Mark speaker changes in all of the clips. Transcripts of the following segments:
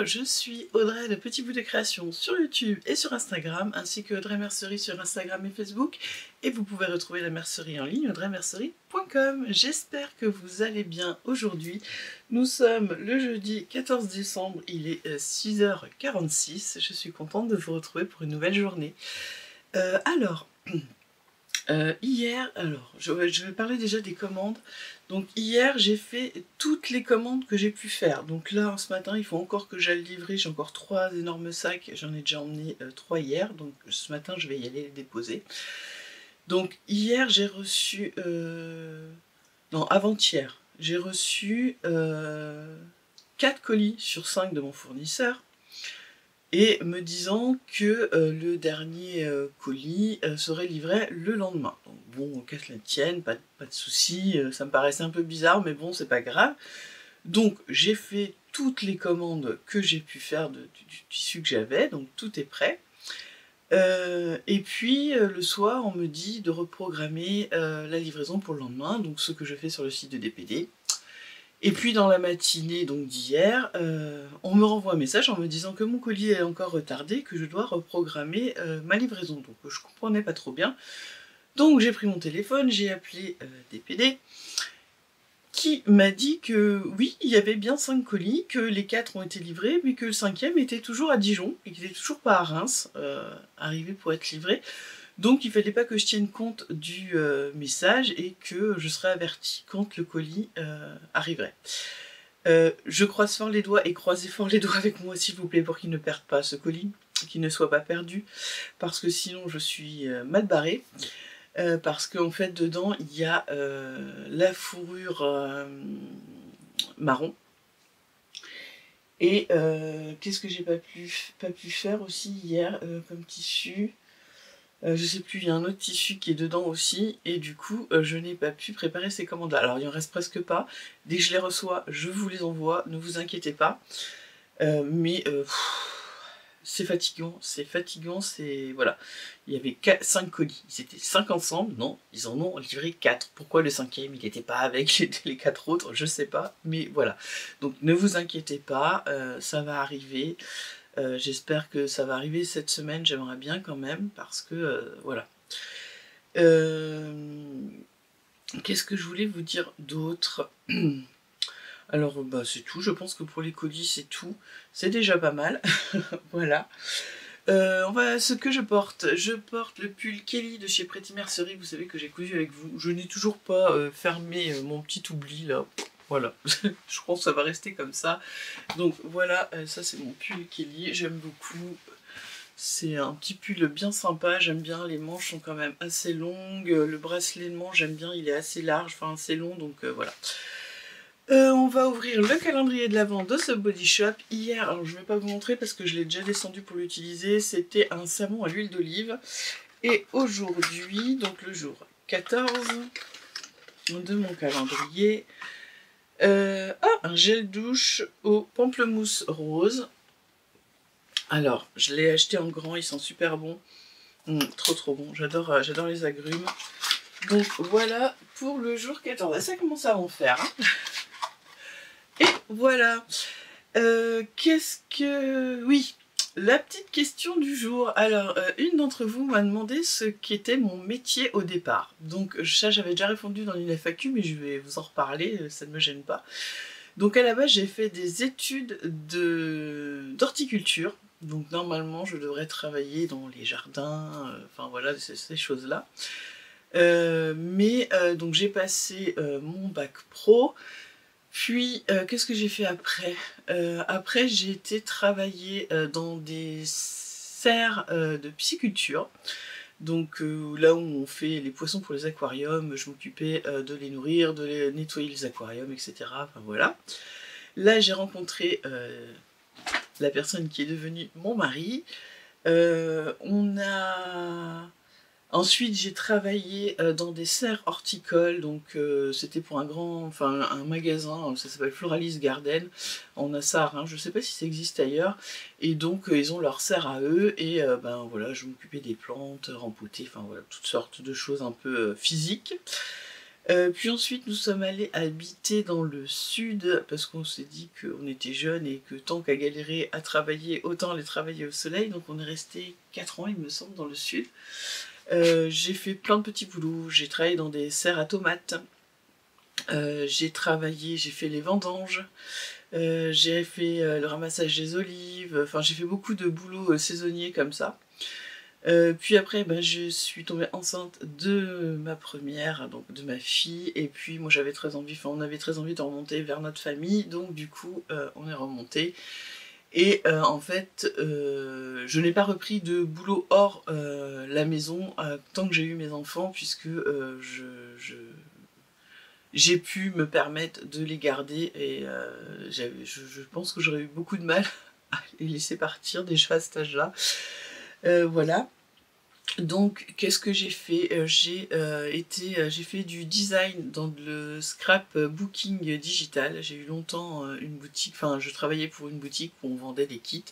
Speaker 1: je suis Audrey de Petit Bout de Création sur YouTube et sur Instagram, ainsi que Audrey Mercerie sur Instagram et Facebook. Et vous pouvez retrouver la mercerie en ligne, audreymercerie.com. J'espère que vous allez bien aujourd'hui. Nous sommes le jeudi 14 décembre, il est 6h46. Je suis contente de vous retrouver pour une nouvelle journée. Hier, je vais parler déjà des commandes. Donc hier, j'ai fait toutes les commandes que j'ai pu faire. Donc là, ce matin, il faut encore que j'aille livrer. J'ai encore 3 énormes sacs. J'en ai déjà emmené 3 hier. Donc ce matin, je vais y aller les déposer. Donc hier, j'ai reçu... Non, avant-hier, j'ai reçu 4 colis sur 5 de mon fournisseur. Et me disant que le dernier colis serait livré le lendemain. Donc bon, qu'à cela tienne, pas de soucis, ça me paraissait un peu bizarre, mais bon, c'est pas grave. Donc j'ai fait toutes les commandes que j'ai pu faire du tissu que j'avais, donc tout est prêt. Et puis le soir, on me dit de reprogrammer la livraison pour le lendemain, donc ce que je fais sur le site de DPD. Et puis dans la matinée donc d'hier, on me renvoie un message en me disant que mon colis est encore retardé, que je dois reprogrammer ma livraison. Donc je comprenais pas trop bien. Donc j'ai pris mon téléphone, j'ai appelé DPD, qui m'a dit que oui, il y avait bien 5 colis, que les 4 ont été livrés, mais que le 5e était toujours à Dijon, et qu'il n'était toujours pas à Reims, arrivé pour être livré. Donc il ne fallait pas que je tienne compte du message et que je serais avertie quand le colis arriverait. Je croise fort les doigts et croisez fort les doigts avec moi s'il vous plaît pour qu'il ne perde pas ce colis, qu'il ne soit pas perdu, parce que sinon je suis mal barrée. Parce qu'en fait dedans il y a la fourrure marron. Et qu'est-ce que j'ai pas pu faire aussi hier comme tissu? Je sais plus, il y a un autre tissu qui est dedans aussi, et du coup, je n'ai pas pu préparer ces commandes-là. Alors, il en reste presque pas. Dès que je les reçois, je vous les envoie, ne vous inquiétez pas. C'est fatigant, c'est... Voilà. Il y avait 5 colis, ils étaient 5 ensemble, non, ils en ont livré 4. Pourquoi le 5e, il n'était pas avec les 4 autres, je sais pas, mais voilà. Donc, ne vous inquiétez pas, ça va arriver. J'espère que ça va arriver cette semaine, j'aimerais bien quand même, parce que, voilà. Qu'est-ce que je voulais vous dire d'autre? Alors, bah, c'est tout, je pense que pour les colis, c'est tout. C'est déjà pas mal, voilà. Ce que je porte le pull Kelly de chez Pretty Mercerie, vous savez que j'ai cousu avec vous. Je n'ai toujours pas fermé mon petit oubli, là. Voilà, je pense que ça va rester comme ça. Donc voilà, ça c'est mon pull Kelly, j'aime beaucoup. C'est un petit pull bien sympa, j'aime bien, les manches sont quand même assez longues. Le bracelet de manche, j'aime bien, il est assez large, enfin assez long, donc voilà. On va ouvrir le calendrier de l'Avent de ce Body Shop. Hier, alors je ne vais pas vous montrer parce que je l'ai déjà descendu pour l'utiliser, c'était un savon à l'huile d'olive. Et aujourd'hui, donc le jour 14 de mon calendrier, un gel douche au pamplemousse rose. Alors, je l'ai acheté en grand, ils sont super bons. Trop bon, j'adore les agrumes. Donc voilà pour le jour 14. Ça commence à en faire. Hein. Et voilà. Oui, la petite question du jour. Alors, une d'entre vous m'a demandé ce qu'était mon métier au départ. Donc ça, j'avais déjà répondu dans une FAQ, mais je vais vous en reparler, ça ne me gêne pas. Donc à la base, j'ai fait des études d'horticulture. Donc normalement, je devrais travailler dans les jardins, enfin voilà, ces choses-là. Donc j'ai passé mon bac pro. Puis, qu'est-ce que j'ai fait après? Après, j'ai été travailler dans des serres de pisciculture. Donc là où on fait les poissons pour les aquariums, je m'occupais de les nourrir, de les nettoyer les aquariums, etc. Enfin voilà. Là, j'ai rencontré la personne qui est devenue mon mari. Ensuite, j'ai travaillé dans des serres horticoles, donc c'était pour un magasin, ça s'appelle Floralis Garden, en Assar, hein, je ne sais pas si ça existe ailleurs, et donc ils ont leur serre à eux, et voilà, je m'occupais des plantes, rempoter, enfin voilà, toutes sortes de choses un peu physiques. Puis ensuite nous sommes allés habiter dans le sud parce qu'on s'est dit qu'on était jeunes et que tant qu'à galérer à travailler, autant aller travailler au soleil. Donc on est resté 4 ans il me semble dans le sud. J'ai fait plein de petits boulots, j'ai travaillé dans des serres à tomates, j'ai fait les vendanges, j'ai fait le ramassage des olives, enfin j'ai fait beaucoup de boulots saisonniers comme ça. Puis après, ben, je suis tombée enceinte de ma première, donc de ma fille, et puis moi j'avais très envie, enfin on avait très envie de remonter vers notre famille, donc du coup on est remonté. Et en fait, je n'ai pas repris de boulot hors la maison tant que j'ai eu mes enfants, puisque j'ai pu me permettre de les garder, et je pense que j'aurais eu beaucoup de mal à les laisser partir déjà à cet âge-là. Voilà. Donc, qu'est-ce que j'ai fait? J'ai fait du design dans le scrapbooking digital. J'ai eu longtemps une boutique, enfin, je travaillais pour une boutique où on vendait des kits.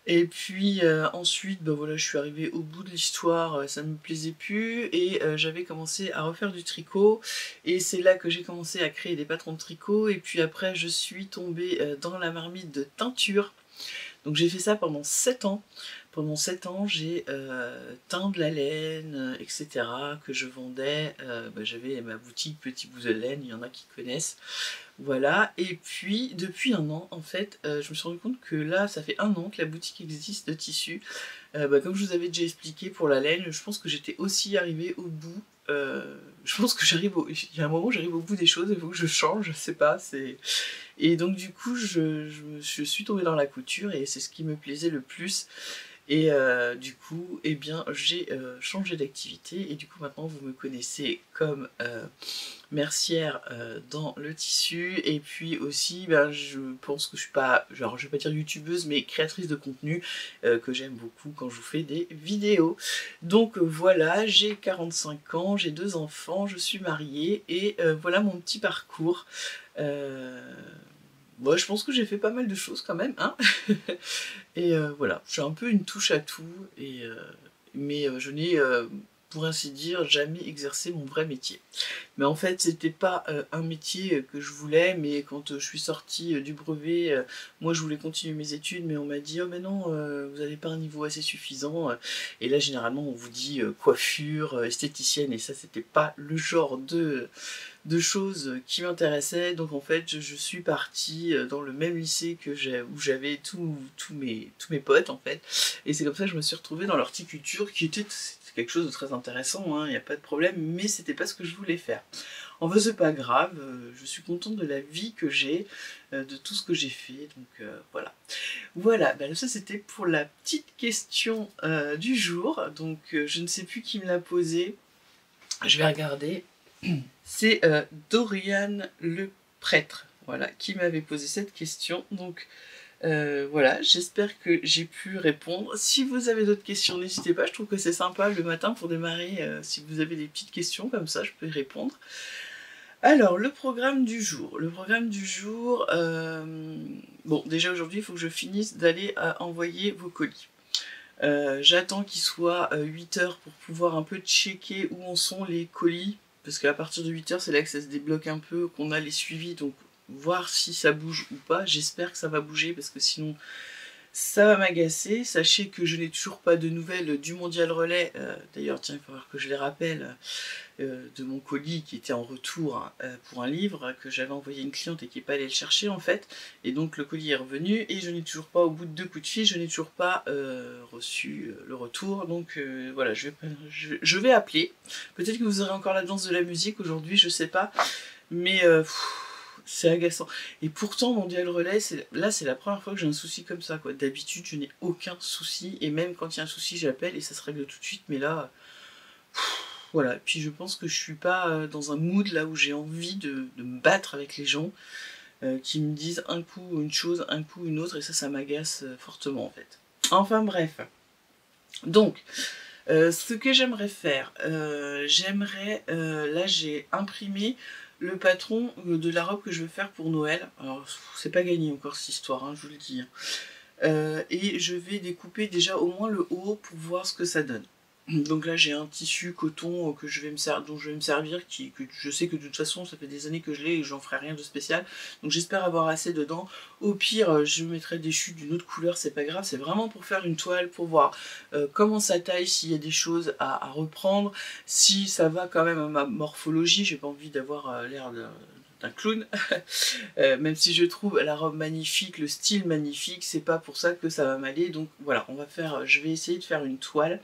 Speaker 1: Et puis ensuite, ben voilà, je suis arrivée au bout de l'histoire, ça ne me plaisait plus, et j'avais commencé à refaire du tricot, et c'est là que j'ai commencé à créer des patrons de tricot, et puis après je suis tombée dans la marmite de teinture. Donc j'ai fait ça pendant 7 ans. Pendant 7 ans, j'ai teint de la laine, etc. que je vendais. J'avais ma boutique Petit Bout de Laine, il y en a qui connaissent. Voilà, et puis depuis un an, en fait, je me suis rendu compte que là, ça fait un an que la boutique existe de tissus. Comme je vous avais déjà expliqué pour la laine, je pense que j'étais aussi arrivée au bout. Je pense que il y a un moment, j'arrive au bout des choses, il faut que je change, je sais pas, c'est... Et donc du coup, je suis tombée dans la couture, et c'est ce qui me plaisait le plus. Et du coup, eh bien, j'ai changé d'activité, et du coup maintenant vous me connaissez comme mercière dans le tissu, et puis aussi ben, je pense que je suis pas, genre je vais pas dire youtubeuse, mais créatrice de contenu, que j'aime beaucoup quand je vous fais des vidéos. Donc voilà, j'ai 45 ans, j'ai 2 enfants, je suis mariée, et voilà mon petit parcours. Moi, je pense que j'ai fait pas mal de choses quand même, hein. Et voilà, je suis un peu une touche à tout, et, mais je n'ai, pour ainsi dire, jamais exercé mon vrai métier. Mais en fait, c'était pas un métier que je voulais, mais quand je suis sortie du brevet, moi je voulais continuer mes études, mais on m'a dit « Oh mais non, vous n'avez pas un niveau assez suffisant ». Et là, généralement, on vous dit coiffure, esthéticienne, et ça, c'était pas le genre de choses qui m'intéressaient. Donc en fait, je suis partie dans le même lycée que où j'avais tous mes potes, en fait. Et c'est comme ça que je me suis retrouvée dans l'horticulture, qui était quelque chose de très intéressant, hein, y a pas de problème, mais c'était pas ce que je voulais faire. En fait, c'est pas grave, je suis contente de la vie que j'ai, de tout ce que j'ai fait, donc voilà. Voilà, ben ça c'était pour la petite question du jour, donc je ne sais plus qui me l'a posée, je vais regarder. C'est Dorian le prêtre, voilà, qui m'avait posé cette question, donc voilà, j'espère que j'ai pu répondre. Si vous avez d'autres questions, n'hésitez pas, je trouve que c'est sympa le matin pour démarrer, si vous avez des petites questions comme ça, je peux y répondre. Alors, le programme du jour. Le programme du jour, bon, déjà aujourd'hui, il faut que je finisse d'aller envoyer vos colis. J'attends qu'il soit 8 h pour pouvoir un peu checker où en sont les colis, parce qu'à partir de 8 h, c'est là que ça se débloque un peu, qu'on a les suivis, donc voir si ça bouge ou pas. J'espère que ça va bouger, parce que sinon ça va m'agacer. Sachez que je n'ai toujours pas de nouvelles du Mondial Relais. D'ailleurs, tiens, il va falloir que je les rappelle, de mon colis qui était en retour pour un livre que j'avais envoyé à une cliente et qui n'est pas allée le chercher en fait. Et donc le colis est revenu, et je n'ai toujours pas, au bout de 2 coups de fil, je n'ai toujours pas reçu le retour. Donc voilà, je vais appeler. Peut-être que vous aurez encore la danse de la musique aujourd'hui, je sais pas. Mais c'est agaçant. Et pourtant, Mondial Relais, là c'est la première fois que j'ai un souci comme ça, quoi. D'habitude, je n'ai aucun souci, et même quand il y a un souci, j'appelle et ça se règle tout de suite, mais là... Voilà, et puis je pense que je suis pas dans un mood là où j'ai envie de me battre avec les gens qui me disent un coup une chose, un coup une autre, et ça m'agace fortement en fait. Enfin bref. Donc, ce que j'aimerais faire, là j'ai imprimé le patron de la robe que je veux faire pour Noël. Alors, c'est pas gagné encore cette histoire, hein, je vous le dis. Et je vais découper déjà au moins le haut pour voir ce que ça donne. Donc là j'ai un tissu coton que dont je vais me servir, que je sais que de toute façon ça fait des années que je l'ai et j'en ferai rien de spécial. Donc j'espère avoir assez dedans. Au pire je mettrai des chutes d'une autre couleur, c'est pas grave, c'est vraiment pour faire une toile, pour voir comment ça taille, s'il y a des choses à reprendre, si ça va quand même à ma morphologie, j'ai pas envie d'avoir l'air d'un clown. Même si je trouve la robe magnifique, le style magnifique, c'est pas pour ça que ça va m'aller. Donc voilà, je vais essayer de faire une toile.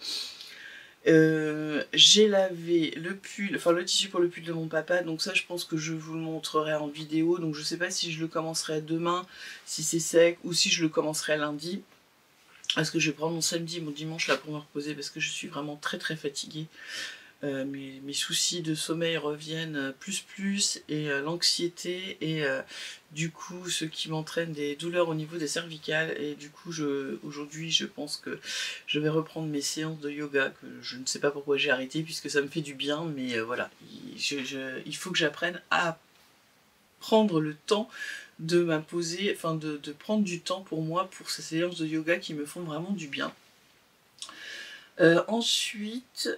Speaker 1: J'ai lavé le pull, enfin le tissu pour le pull de mon papa, donc ça je pense que je vous le montrerai en vidéo, donc je sais pas si je le commencerai demain, si c'est sec, ou si je le commencerai lundi, parce que je vais prendre mon samedi et mon dimanche là pour me reposer, parce que je suis vraiment très fatiguée. Mes soucis de sommeil reviennent plus et l'anxiété et du coup ce qui m'entraîne des douleurs au niveau des cervicales, et du coup aujourd'hui je pense que je vais reprendre mes séances de yoga, que je ne sais pas pourquoi j'ai arrêté puisque ça me fait du bien, mais voilà, il faut que j'apprenne à prendre le temps de m'imposer, enfin de prendre du temps pour moi, pour ces séances de yoga qui me font vraiment du bien. Ensuite,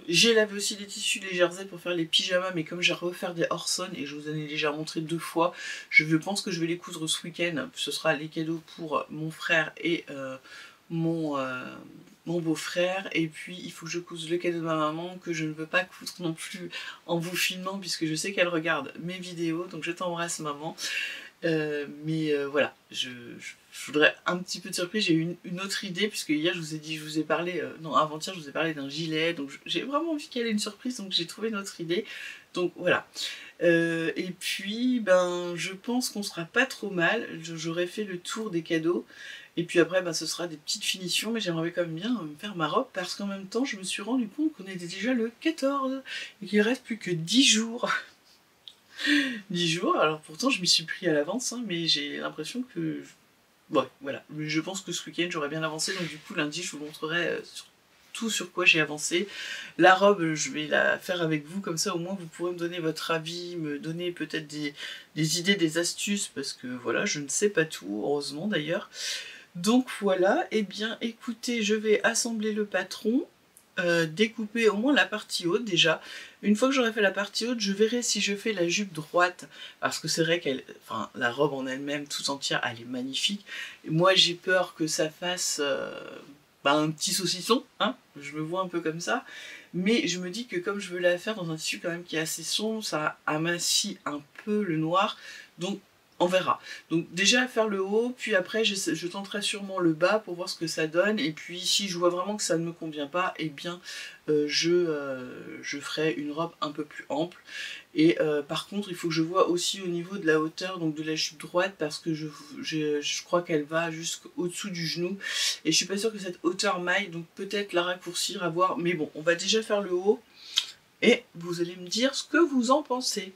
Speaker 1: j'ai lavé aussi des tissus, des jerseys pour faire les pyjamas, mais comme j'ai refaire des Orson et je vous en ai déjà montré 2 fois, je pense que je vais les coudre ce week-end. Ce sera les cadeaux pour mon frère et mon beau-frère, et puis il faut que je couse le cadeau de ma maman, que je ne veux pas coudre non plus en vous filmant puisque je sais qu'elle regarde mes vidéos, donc je t'embrasse maman. Voilà, je voudrais un petit peu de surprise. J'ai eu une autre idée, puisque hier je vous ai parlé, non avant-hier je vous ai parlé d'un gilet, donc j'ai vraiment envie qu'elle ait une surprise, donc j'ai trouvé une autre idée, donc voilà. Et puis ben je pense qu'on sera pas trop mal, j'aurais fait le tour des cadeaux, et puis après ben, ce sera des petites finitions, mais j'aimerais quand même bien me faire ma robe, parce qu'en même temps je me suis rendu compte qu'on était déjà le 14, et qu'il reste plus que 10 jours. 10 jours, alors pourtant je m'y suis pris à l'avance, hein, mais j'ai l'impression que... Ouais, voilà, je pense que ce week-end j'aurais bien avancé, donc du coup lundi je vous montrerai tout sur quoi j'ai avancé. La robe, je vais la faire avec vous, comme ça au moins vous pourrez me donner votre avis, me donner peut-être des idées, des astuces, parce que voilà, je ne sais pas tout, heureusement d'ailleurs. Donc voilà, et bien écoutez, je vais assembler le patron, découper au moins la partie haute déjà. Une fois que j'aurai fait la partie haute, je verrai si je fais la jupe droite, parce que c'est vrai enfin, la robe en elle-même tout entière, elle est magnifique. Et moi j'ai peur que ça fasse un petit saucisson, hein, je me vois un peu comme ça, mais je me dis que comme je veux la faire dans un tissu quand même qui est assez sombre, ça amincit un peu le noir, donc on verra. Donc déjà faire le haut, puis après je tenterai sûrement le bas pour voir ce que ça donne, et puis si je vois vraiment que ça ne me convient pas, eh bien je ferai une robe un peu plus ample. Et par contre il faut que je vois aussi au niveau de la hauteur, donc de la jupe droite, parce que je crois qu'elle va jusqu'au-dessous du genou, et je suis pas sûre que cette hauteur m'aille, donc peut-être la raccourcir, à voir, mais bon, on va déjà faire le haut. Et vous allez me dire ce que vous en pensez.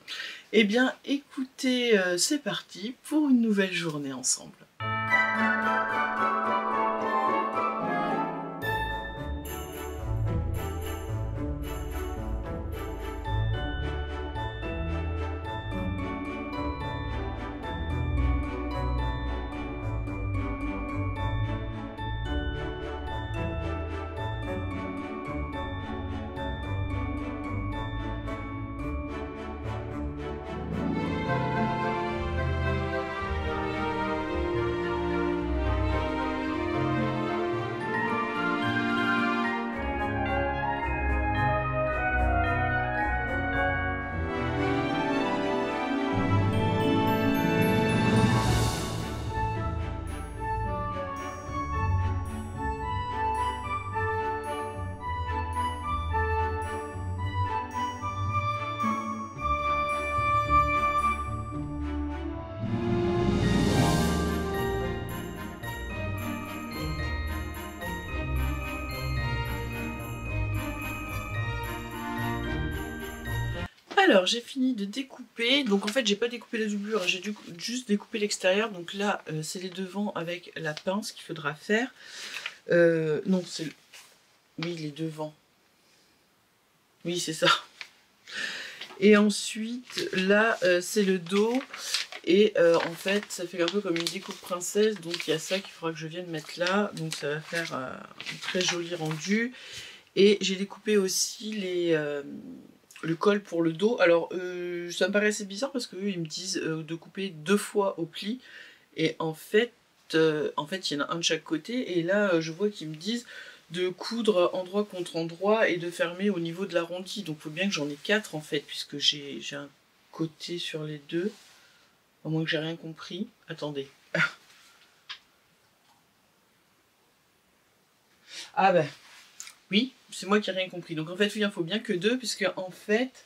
Speaker 1: Eh bien, écoutez, c'est parti pour une nouvelle journée ensemble. Alors j'ai fini de découper, donc en fait j'ai pas découpé la doublure, j'ai juste découpé l'extérieur, donc là c'est les devants avec la pince qu'il faudra faire. Non c'est... Oui, les devants. Oui c'est ça. Et ensuite, là, c'est le dos. Et en fait, ça fait un peu comme une découpe princesse. Donc il y a ça qu'il faudra que je vienne mettre là. Donc ça va faire un très joli rendu. Et j'ai découpé aussi le col pour le dos. Alors ça me paraissait bizarre parce qu'eux ils me disent de couper 2 fois au pli. Et en fait, il y en a un de chaque côté. Et là, je vois qu'ils me disent de coudre endroit contre endroit et de fermer au niveau de l'arrondi. Donc il faut bien que j'en ai 4 en fait, puisque j'ai un côté sur les deux. À moins que j'ai rien compris. Attendez. Ah ben, oui, c'est moi qui n'ai rien compris. Donc en fait, il faut bien que 2, puisque en fait,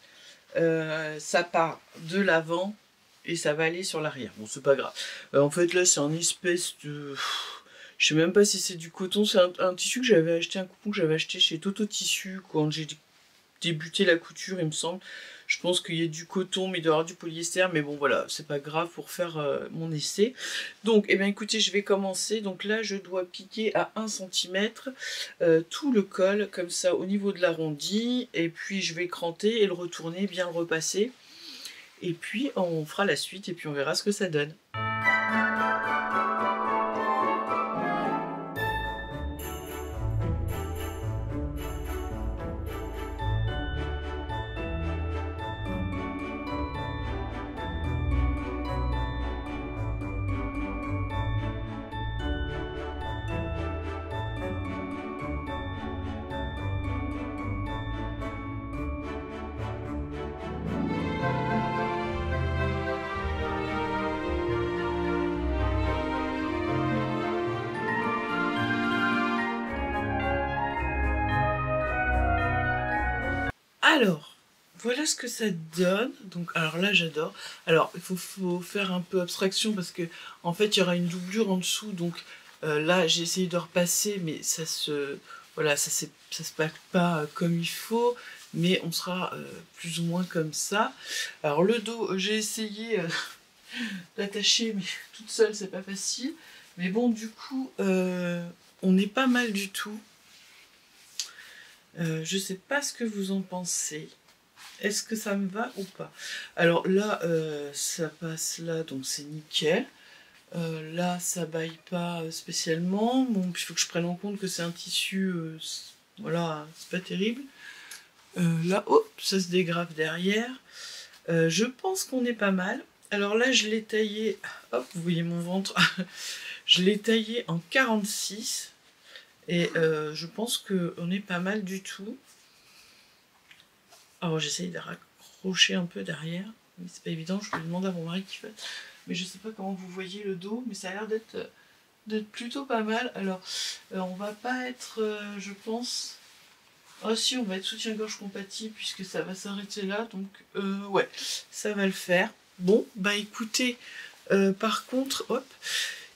Speaker 1: ça part de l'avant et ça va aller sur l'arrière. Bon, c'est pas grave. En fait, là, c'est un espèce de... Je sais même pas si c'est du coton. C'est un tissu que j'avais acheté, un coupon que j'avais acheté chez Toto Tissu quand j'ai débuté la couture, il me semble. Je pense qu'il y a du coton, mais il doit y avoir du polyester. Mais bon, voilà, c'est pas grave pour faire mon essai. Donc, eh bien, écoutez, je vais commencer. Donc là, je dois piquer à 1 cm tout le col, comme ça, au niveau de l'arrondi. Et puis, je vais cranter et le retourner, bien le repasser. Et puis, on fera la suite et puis on verra ce que ça donne. Alors, voilà ce que ça donne. Donc, alors là, j'adore. Alors, il faut faire un peu abstraction parce que, en fait, il y aura une doublure en dessous. Donc, là, j'ai essayé de repasser, mais ça se, voilà, ça se passe pas comme il faut. Mais on sera plus ou moins comme ça. Alors, le dos, j'ai essayé d'attacher, mais toute seule, c'est pas facile. Mais bon, du coup, on est pas mal du tout. Je sais pas ce que vous en pensez. Est-ce que ça me va ou pas? Alors là, ça passe là, donc c'est nickel. Là, ça baille pas spécialement. Bon, il faut que je prenne en compte que c'est un tissu, voilà, c'est pas terrible. Là, oh, ça se dégrave derrière. Je pense qu'on est pas mal. Alors là, je l'ai taillé, hop, vous voyez mon ventre. Je l'ai taillé en 46. Et je pense qu'on est pas mal du tout. Alors j'essaye de raccrocher un peu derrière, mais c'est pas évident, je vais demander à mon mari qui fait. Mais je sais pas comment vous voyez le dos, mais ça a l'air d'être plutôt pas mal. Alors on va pas être, je pense... Ah si, on va être soutien-gorge compatible puisque ça va s'arrêter là, donc ouais, ça va le faire. Bon, bah écoutez, par contre, hop,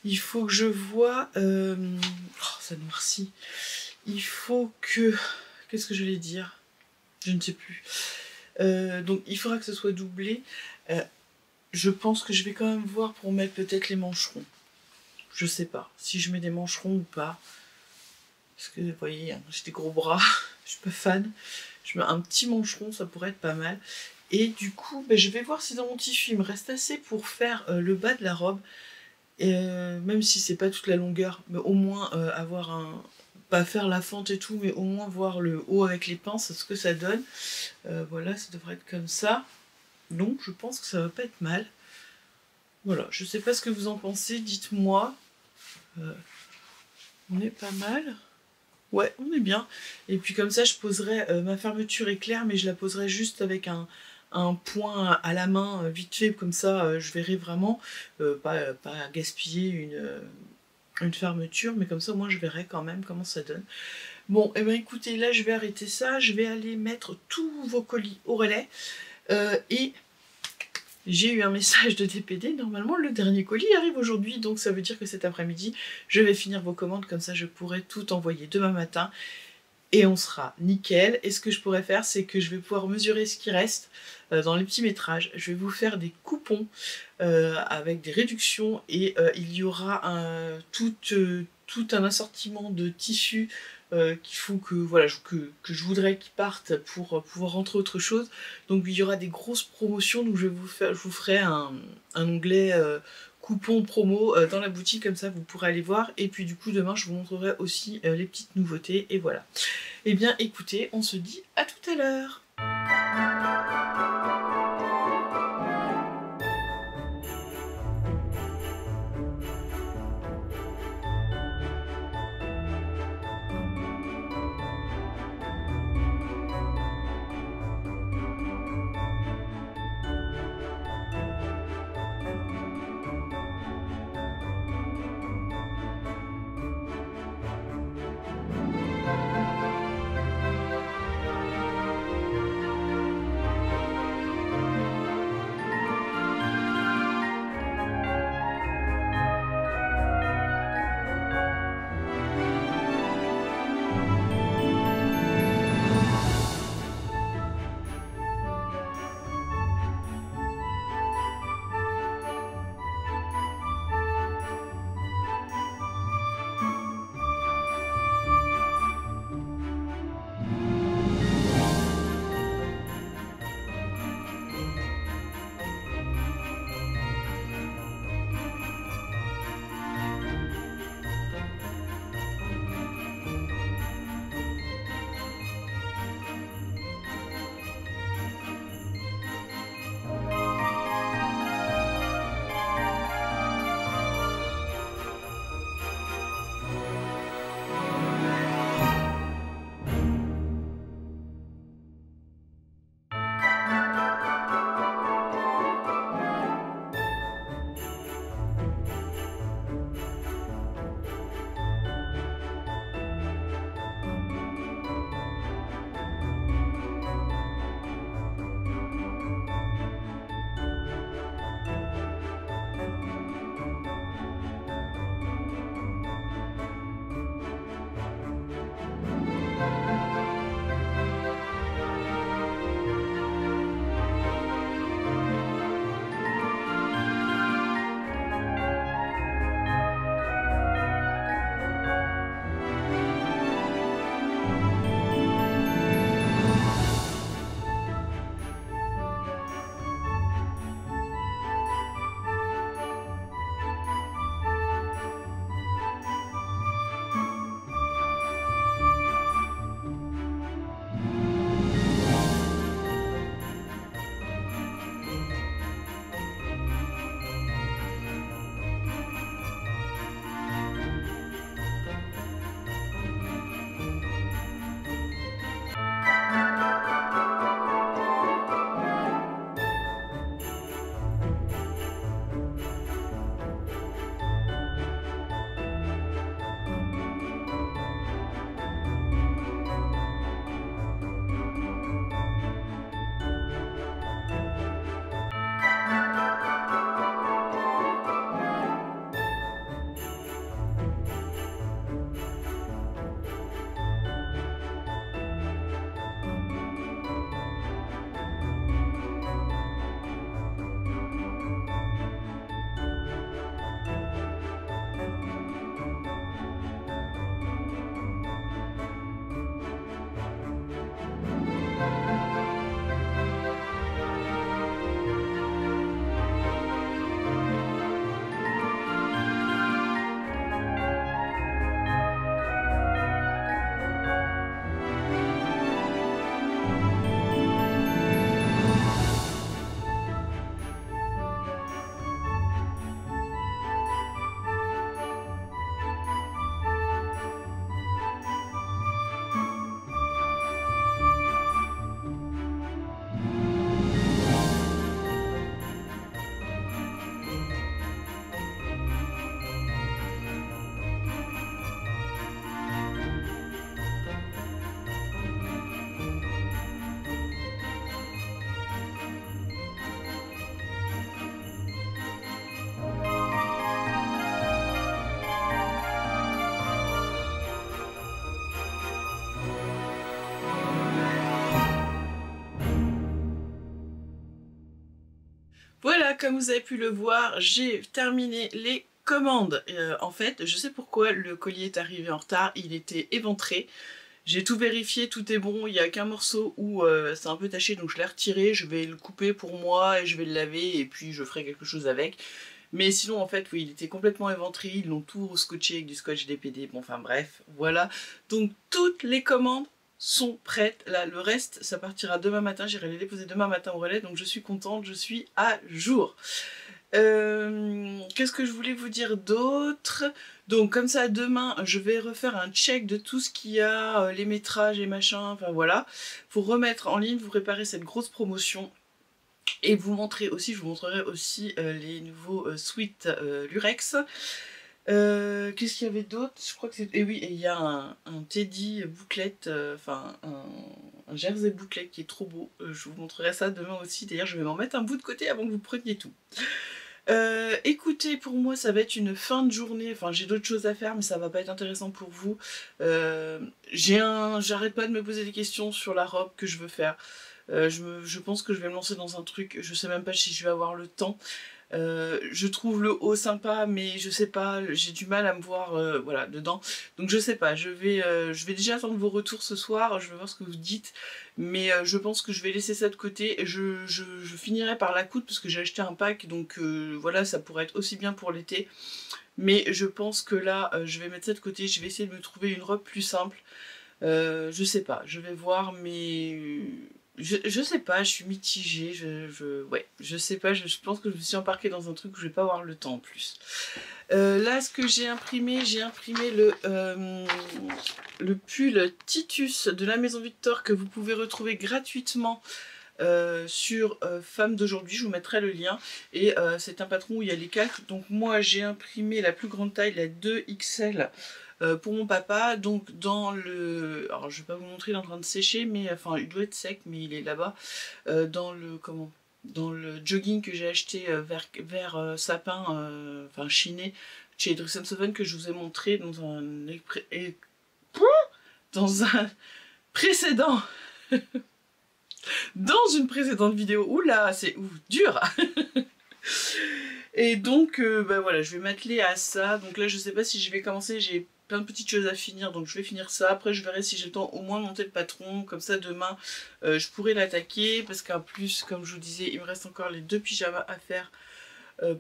Speaker 1: il faut que je vois... Oh, ça noircit. Il faut que... Qu'est-ce que je vais dire? Je ne sais plus. Donc il faudra que ce soit doublé. Je pense que je vais quand même voir pour mettre peut-être les mancherons. Je sais pas si je mets des mancherons ou pas. Parce que vous voyez, hein, j'ai des gros bras, je suis pas fan. Je mets un petit mancheron, ça pourrait être pas mal. Et du coup, ben, je vais voir si dans mon tissu il me reste assez pour faire le bas de la robe. Et, même si c'est pas toute la longueur, mais au moins avoir un... Pas faire la fente et tout, mais au moins voir le haut avec les pinces, ce que ça donne. Voilà, ça devrait être comme ça. Donc je pense que ça va pas être mal. Voilà, je sais pas ce que vous en pensez, dites-moi. On est pas mal. Ouais, on est bien. Et puis comme ça, je poserai ma fermeture éclair, mais je la poserai juste avec un point à la main, vite fait, comme ça, je verrai vraiment, pas gaspiller une fermeture, mais comme ça, au moins, je verrai quand même comment ça donne. Bon, et ben écoutez, là, je vais arrêter ça. Je vais aller mettre tous vos colis au relais. Et j'ai eu un message de DPD. Normalement, le dernier colis arrive aujourd'hui, donc ça veut dire que cet après-midi, je vais finir vos commandes. Comme ça, je pourrai tout envoyer demain matin. Et on sera nickel. Et ce que je pourrais faire, c'est que je vais pouvoir mesurer ce qui reste dans les petits métrages. Je vais vous faire des coupons avec des réductions. Et il y aura tout un assortiment de tissus qu'il faut que, voilà, que je voudrais qu'ils partent pour pouvoir rentrer autre chose. Donc il y aura des grosses promotions, donc je vous ferai un onglet coupon promo dans la boutique, comme ça vous pourrez aller voir. Et puis du coup demain je vous montrerai aussi les petites nouveautés, et voilà. Et bien écoutez, on se dit à tout à l'heure. Voilà, comme vous avez pu le voir, j'ai terminé les commande. En fait, je sais pourquoi le colis est arrivé en retard, il était éventré. J'ai tout vérifié, tout est bon, il n'y a qu'un morceau où c'est un peu taché, donc je l'ai retiré, je vais le couper pour moi et je vais le laver et puis je ferai quelque chose avec. Mais sinon, en fait, oui, il était complètement éventré, ils l'ont tout scotché avec du scotch DPD, bon, enfin bref, voilà. Donc toutes les commandes sont prêtes, là, le reste, ça partira demain matin, j'irai les déposer demain matin au relais, donc je suis contente, je suis à jour. Qu'est-ce que je voulais vous dire d'autre? Donc comme ça demain je vais refaire un check de tout ce qu'il y a, les métrages et machin, enfin voilà, pour remettre en ligne, vous préparer cette grosse promotion et vous montrer aussi, je vous montrerai aussi les nouveaux suites Lurex. Qu'est-ce qu'il y avait d'autre? Je crois que c'est... Et oui, et il y a un teddy bouclette, enfin un jersey bouclette qui est trop beau. Je vous montrerai ça demain aussi. D'ailleurs, je vais m'en mettre un bout de côté avant que vous preniez tout. Écoutez, pour moi ça va être une fin de journée, enfin j'ai d'autres choses à faire mais ça va pas être intéressant pour vous. J'arrête pas de me poser des questions sur la robe que je veux faire. Je pense que je vais me lancer dans un truc, je sais même pas si je vais avoir le temps. Je trouve le haut sympa mais je sais pas, j'ai du mal à me voir voilà, dedans. Donc je sais pas, je vais déjà attendre vos retours ce soir, je vais voir ce que vous dites. Mais je pense que je vais laisser ça de côté. Je finirai par la coudre parce que j'ai acheté un pack. Donc voilà, ça pourrait être aussi bien pour l'été. Mais je pense que là, je vais mettre ça de côté. Je vais essayer de me trouver une robe plus simple. Je sais pas, je vais voir, mais je sais pas, je suis mitigée, ouais, je sais pas, je pense que je me suis embarquée dans un truc où je vais pas avoir le temps en plus. Là, ce que j'ai imprimé le pull Titus de la Maison Victor que vous pouvez retrouver gratuitement sur Femmes d'aujourd'hui, je vous mettrai le lien. Et c'est un patron où il y a les calques. Donc moi, j'ai imprimé la plus grande taille, la 2XL. Pour mon papa, donc dans le... Alors je vais pas vous montrer, il est en train de sécher, mais enfin il doit être sec, mais il est là-bas. Dans le... Comment? Dans le jogging que j'ai acheté vers sapin, enfin chiné, chez Dress Seven que je vous ai montré dans un précédent... dans une précédente vidéo. Oula, c'est dur. Et donc, bah voilà, je vais m'atteler à ça. Donc là, je sais pas si je vais commencer, j'ai plein de petites choses à finir, donc je vais finir ça. Après, je verrai si j'ai le temps au moins de monter le patron. Comme ça, demain, je pourrai l'attaquer. Parce qu'en plus, comme je vous disais, il me reste encore les 2 pyjamas à faire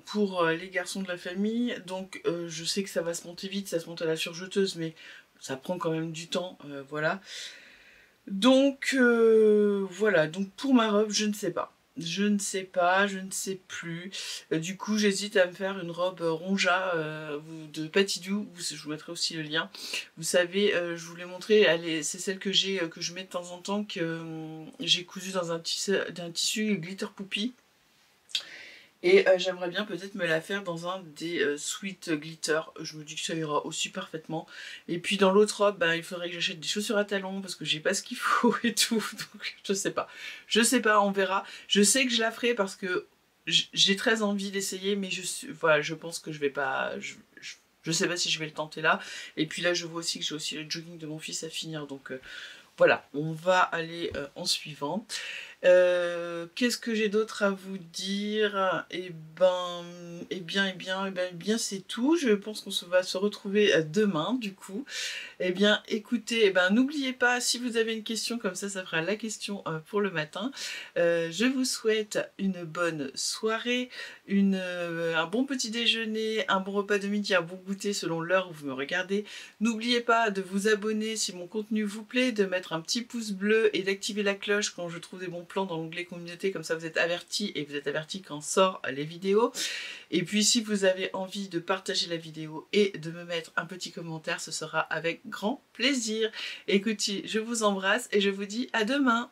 Speaker 1: pour les garçons de la famille. Donc, je sais que ça va se monter vite, ça se monte à la surjeteuse, mais ça prend quand même du temps, voilà. Donc, voilà. Donc, pour ma robe, je ne sais pas. Je ne sais pas, je ne sais plus. Du coup, j'hésite à me faire une robe Ronja de Patidou. Je vous mettrai aussi le lien. Vous savez, je vous l'ai montré, c'est celle que j'ai, que je mets de temps en temps, que j'ai cousu dans un tissu glitter poupie. Et j'aimerais bien peut-être me la faire dans un des sweat glitter. Je me dis que ça ira aussi parfaitement. Et puis dans l'autre robe, il faudrait que j'achète des chaussures à talons parce que j'ai pas ce qu'il faut et tout. Donc je sais pas. Je sais pas, on verra. Je sais que je la ferai parce que j'ai très envie d'essayer, mais voilà, je pense que je vais pas... Je sais pas si je vais le tenter là. Et puis là, je vois aussi que j'ai aussi le jogging de mon fils à finir. Donc voilà, on va aller en suivant. Qu'est-ce que j'ai d'autre à vous dire? Eh bien, c'est tout. Je pense qu'on va se retrouver demain, du coup. Eh bien, écoutez, n'oubliez pas, si vous avez une question comme ça fera la question pour le matin. Je vous souhaite une bonne soirée, un bon petit déjeuner, un bon repas de midi, un bon goûter selon l'heure où vous me regardez. N'oubliez pas de vous abonner si mon contenu vous plaît, de mettre un petit pouce bleu et d'activer la cloche quand je trouve des bons plans dans l'onglet communauté, comme ça vous êtes avertis et vous êtes avertis quand sort les vidéos. Et puis si vous avez envie de partager la vidéo et de me mettre un petit commentaire, ce sera avec grand plaisir. Écoutez, je vous embrasse et je vous dis à demain.